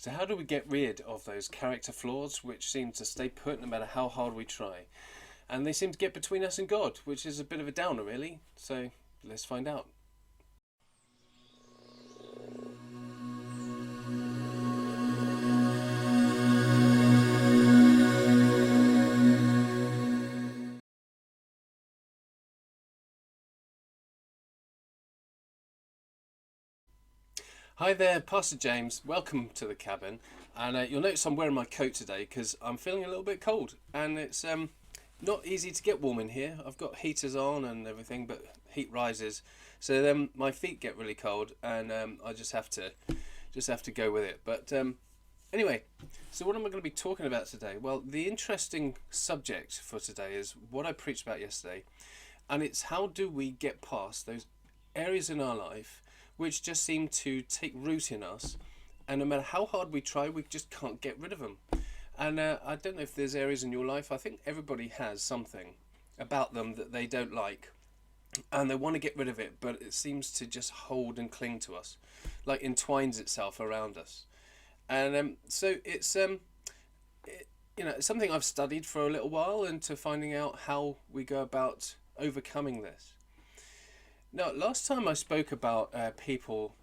So how do we get rid of those character flaws which seem to stay put no matter how hard we try? And they seem to get between us and God, which is a bit of a downer really. So let's find out. Hi there, Pastor James. Welcome to the cabin. And you'll notice I'm wearing my coat today because I'm feeling a little bit cold. And it's not easy to get warm in here. I've got heaters on and everything, but heat rises. So then my feet get really cold and I just have to go with it. But anyway, so what am I going to be talking about today? Well, the interesting subject for today is what I preached about yesterday. And it's how do we get past those areas in our life which just seem to take root in us, and no matter how hard we try, we just can't get rid of them. And I don't know if there's areas in your life, I think everybody has something about them that they don't like, and they want to get rid of it, but it seems to just hold and cling to us, like entwines itself around us. And so it's it's something I've studied for a little while into finding out how we go about overcoming this. Now, last time I spoke about people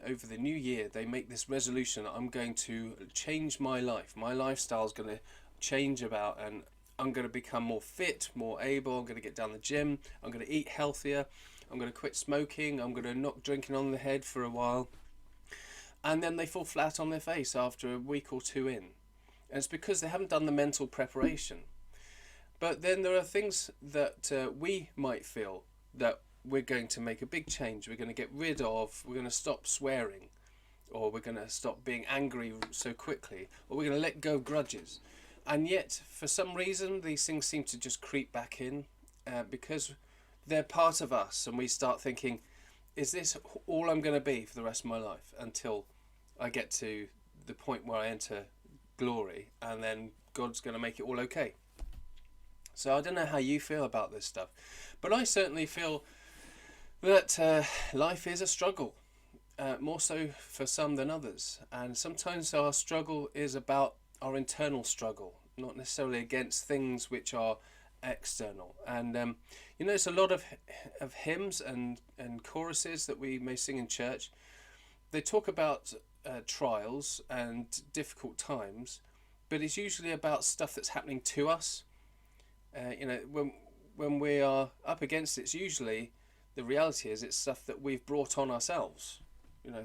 over the new year, they make this resolution: I'm going to change my life. My lifestyle is going to change about, and I'm going to become more fit, more able. I'm going to get down the gym. I'm going to eat healthier. I'm going to quit smoking. I'm going to knock drinking on the head for a while. And then they fall flat on their face after a week or two in. And it's because they haven't done the mental preparation. But then there are things that we might feel that we're going to make a big change. We're going to get rid of, we're going to stop swearing, or we're going to stop being angry so quickly, or we're going to let go of grudges. And yet, for some reason, these things seem to just creep back in because they're part of us, and we start thinking, is this all I'm going to be for the rest of my life until I get to the point where I enter glory, and then God's going to make it all okay? So I don't know how you feel about this stuff, but I certainly feel that life is a struggle, more so for some than others. And sometimes our struggle is about our internal struggle, not necessarily against things which are external. And it's a lot of hymns and choruses that we may sing in church. They talk about trials and difficult times, but it's usually about stuff that's happening to us. When we are up against it, it's usually, the reality is, it's stuff that we've brought on ourselves.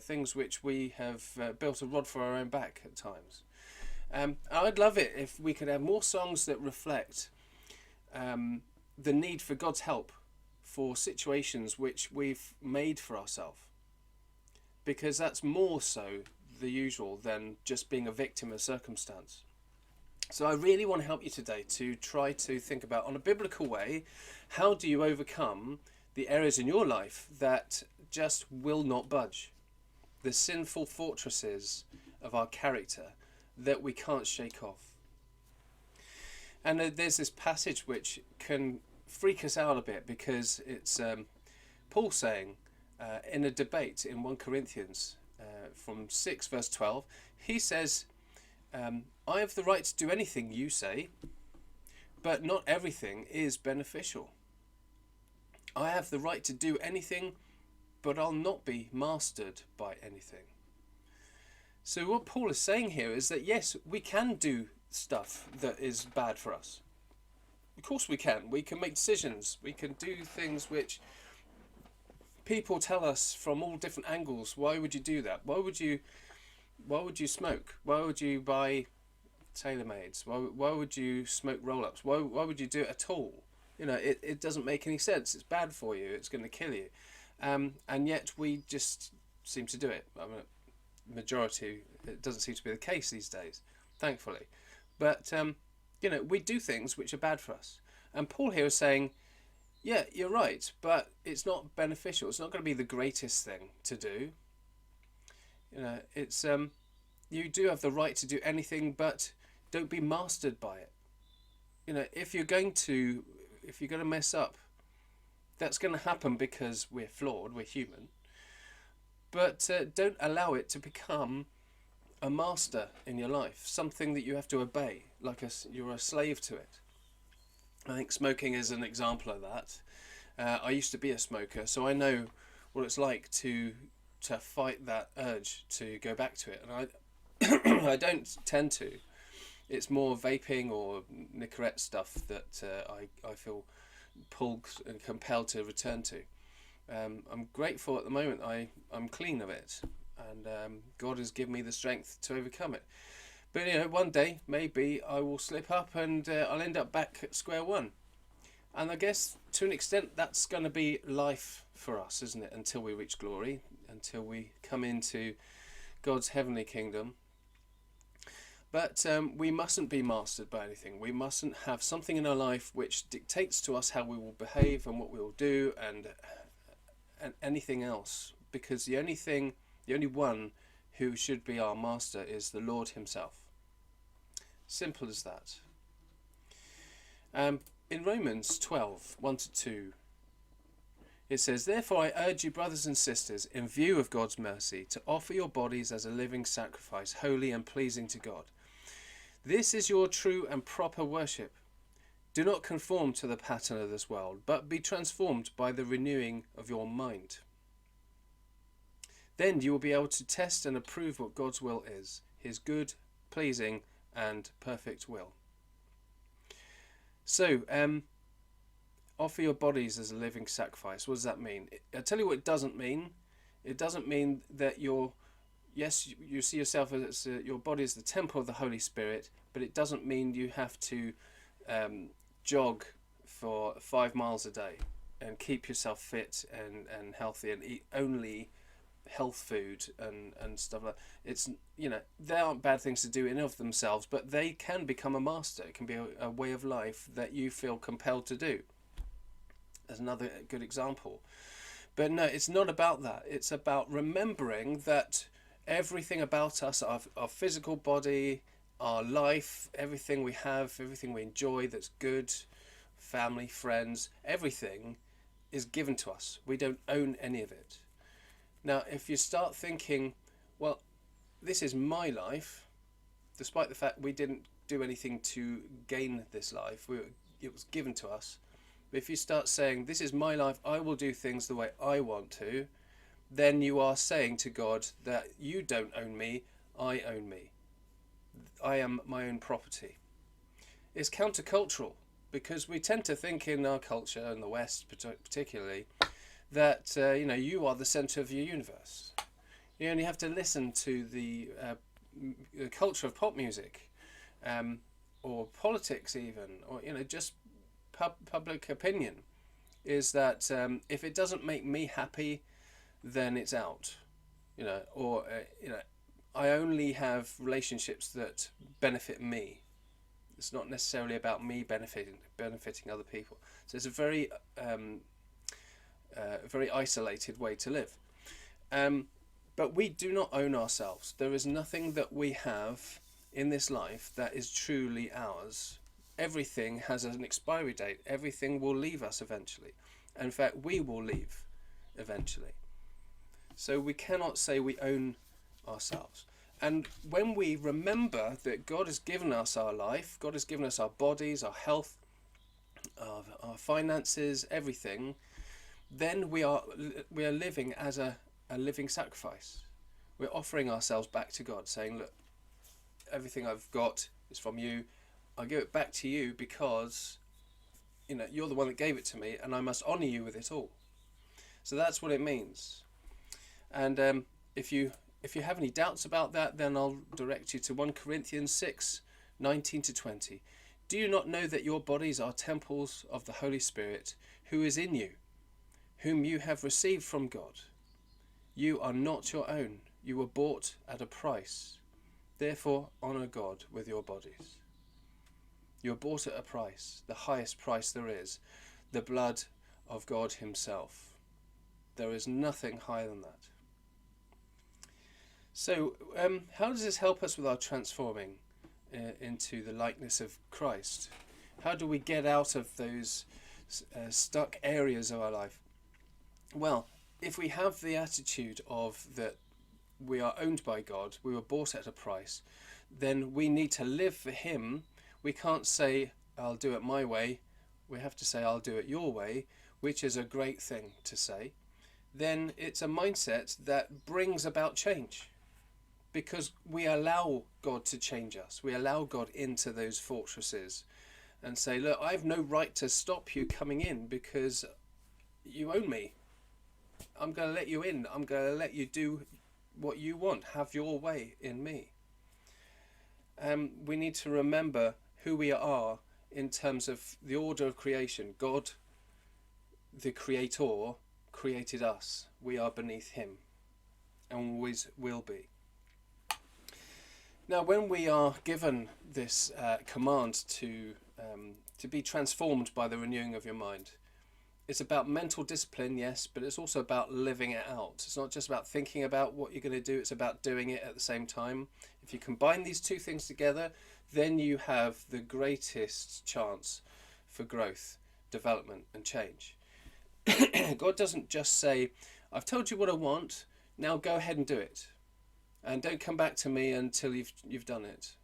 Things which we have built a rod for our own back at times. I'd love it if we could have more songs that reflect the need for God's help for situations which we've made for ourselves. Because that's more so the usual than just being a victim of circumstance. So I really want to help you today to try to think about, on a biblical way, how do you overcome the areas in your life that just will not budge, the sinful fortresses of our character that we can't shake off. And there's this passage which can freak us out a bit, because it's Paul saying in a debate in 1 Corinthians from 6 verse 12, he says, I have the right to do anything you say, but not everything is beneficial. I have the right to do anything, but I'll not be mastered by anything. So what Paul is saying here is that yes, we can do stuff that is bad for us. Of course we can. We can make decisions. We can do things which people tell us from all different angles. Why would you do that? Why would you smoke? Why would you buy tailor-mades? Why would you smoke roll-ups? Why would you do it at all? It doesn't make any sense. It's bad for you. It's going to kill you. And yet we just seem to do it. I mean, majority, it doesn't seem to be the case these days, thankfully. But, we do things which are bad for us. And Paul here is saying, yeah, you're right, but it's not beneficial. It's not going to be the greatest thing to do. It's you do have the right to do anything, but don't be mastered by it. If you're going to mess up, that's going to happen because we're flawed, we're human. But don't allow it to become a master in your life, something that you have to obey, like you're a slave to it. I think smoking is an example of that. I used to be a smoker, so I know what it's like to fight that urge to go back to it, and I I don't tend to. It's more vaping or Nicorette stuff that I feel pulled and compelled to return to. I'm grateful at the moment. I'm clean of it, and God has given me the strength to overcome it. But one day maybe I will slip up and I'll end up back at square one. And I guess to an extent that's going to be life for us, isn't it? Until we reach glory, until we come into God's heavenly kingdom. But we mustn't be mastered by anything. We mustn't have something in our life which dictates to us how we will behave and what we will do and anything else. Because the only one who should be our master is the Lord himself. Simple as that. In Romans 12, 1-2, it says, "Therefore I urge you, brothers and sisters, in view of God's mercy, to offer your bodies as a living sacrifice, holy and pleasing to God. This is your true and proper worship. Do not conform to the pattern of this world, but be transformed by the renewing of your mind. Then you will be able to test and approve what God's will is, his good, pleasing, and perfect will." So, offer your bodies as a living sacrifice. What does that mean? I'll tell you what it doesn't mean. It doesn't mean that you see yourself as your body is the temple of the Holy Spirit, but it doesn't mean you have to jog for 5 miles a day and keep yourself fit and healthy and eat only health food and stuff like that. It's they aren't bad things to do in of themselves, but they can become a master. It can be a way of life that you feel compelled to do. There's another good example. But no, it's not about that. It's about remembering that everything about us, our physical body, our life, everything we have, everything we enjoy that's good, family, friends, everything is given to us. We don't own any of it. Now, if you start thinking, well, this is my life, despite the fact we didn't do anything to gain this life, it was given to us. But if you start saying, this is my life, I will do things the way I want to, then you are saying to God that you don't own me, I own me. I am my own property. It's countercultural, because we tend to think in our culture, in the West particularly, that you are the centre of your universe. You only have to listen to the culture of pop music, or politics even, or just public opinion, is that if it doesn't make me happy, then it's out. I only have relationships that benefit me. It's not necessarily about me benefiting other people. So it's a very very isolated way to live. But we do not own ourselves. There is nothing that we have in this life that is truly ours. Everything has an expiry date. Everything will leave us eventually. In fact, we will leave eventually. So we cannot say we own ourselves. And when we remember that God has given us our life, God has given us our bodies, our health, our finances, everything, then we are living as a living sacrifice. We're offering ourselves back to God, saying, look, everything I've got is from you. I'll give it back to you because you're the one that gave it to me, and I must honour you with it all. So that's what it means. And if you have any doubts about that, then I'll direct you to 1 Corinthians 6, 19-20. Do you not know that your bodies are temples of the Holy Spirit, who is in you, whom you have received from God? You are not your own. You were bought at a price. Therefore, honour God with your bodies. You are bought at a price, the highest price there is, the blood of God himself. There is nothing higher than that. So, how does this help us with our transforming into the likeness of Christ? How do we get out of those stuck areas of our life? Well, if we have the attitude of that we are owned by God, we were bought at a price, then we need to live for him. We can't say, I'll do it my way. We have to say, I'll do it your way, which is a great thing to say. Then it's a mindset that brings about change, because we allow God to change us. We allow God into those fortresses and say, look, I have no right to stop you coming in because you own me. I'm going to let you in. I'm going to let you do what you want. Have your way in me. We need to remember who we are in terms of the order of creation. God, the creator, created us. We are beneath him and always will be. Now, when we are given this command to be transformed by the renewing of your mind, it's about mental discipline, yes, but it's also about living it out. It's not just about thinking about what you're going to do, it's about doing it at the same time. If you combine these two things together, then you have the greatest chance for growth, development and change. God doesn't just say, I've told you what I want, now go ahead and do it. And don't come back to me until you've done it.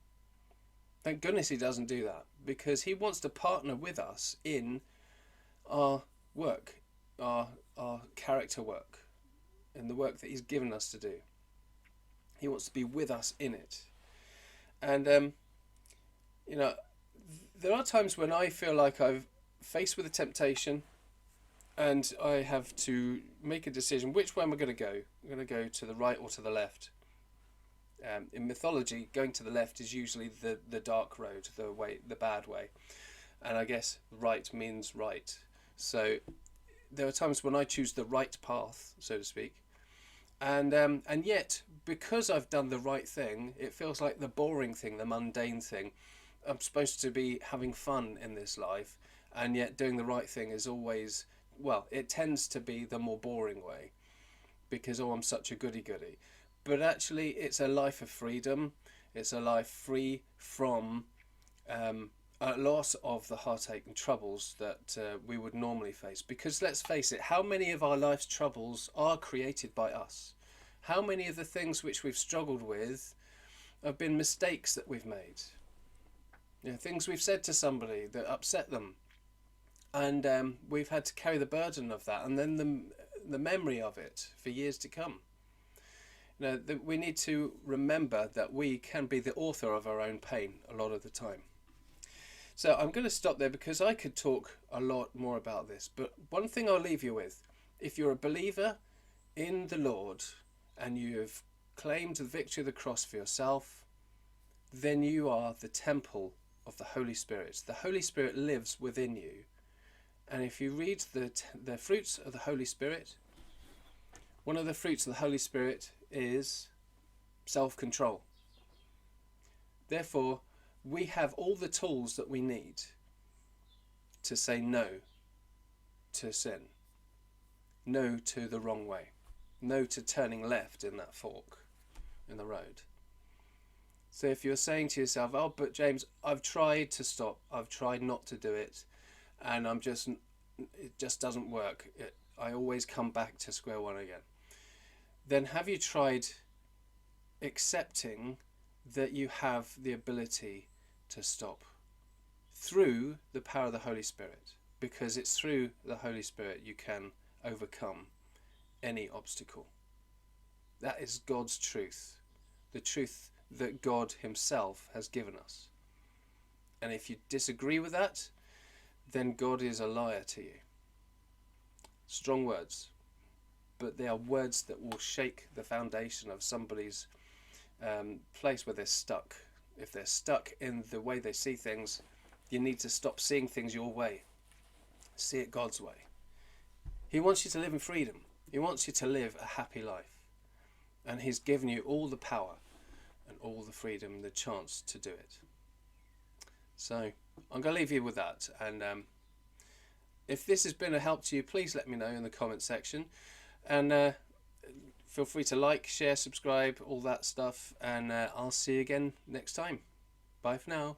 Thank goodness he doesn't do that, because he wants to partner with us in our work, our character work, and the work that he's given us to do. He wants to be with us in it. And there are times when I feel like I've faced with a temptation and I have to make a decision. Which way am I going to go? I'm going to go to the right or to the left. In mythology, going to the left is usually the dark road, the bad way. And I guess right means right. So there are times when I choose the right path, so to speak. And yet, because I've done the right thing, it feels like the boring thing, the mundane thing. I'm supposed to be having fun in this life, and yet doing the right thing is always, well, it tends to be the more boring way, because, oh, I'm such a goody-goody. But actually, it's a life of freedom. It's a life free from a loss of the heartache and troubles that we would normally face. Because let's face it, how many of our life's troubles are created by us? How many of the things which we've struggled with have been mistakes that we've made? Things we've said to somebody that upset them. And we've had to carry the burden of that, and then the memory of it for years to come. We need to remember that we can be the author of our own pain a lot of the time. So I'm going to stop there, because I could talk a lot more about this. But one thing I'll leave you with: if you're a believer in the Lord and you have claimed the victory of the cross for yourself, then you are the temple of the Holy Spirit. The Holy Spirit lives within you. And if you read the fruits of the Holy Spirit, one of the fruits of the Holy Spirit is self-control. Therefore, we have all the tools that we need to say no to sin, no to the wrong way, no to turning left in that fork in the road. So if you're saying to yourself, oh, but James, I've tried to stop, I've tried not to do it, and it just doesn't work. I always come back to square one again. Then have you tried accepting that you have the ability to stop through the power of the Holy Spirit? Because it's through the Holy Spirit you can overcome any obstacle. That is God's truth, the truth that God himself has given us. And if you disagree with that, then God is a liar to you. Strong words, but they are words that will shake the foundation of somebody's place where they're stuck. If they're stuck in the way they see things, you need to stop seeing things your way. See it God's way. He wants you to live in freedom. He wants you to live a happy life. And he's given you all the power and all the freedom and the chance to do it. So I'm going to leave you with that. And if this has been a help to you, please let me know in the comment section. And feel free to like, share, subscribe, all that stuff. And I'll see you again next time. Bye for now.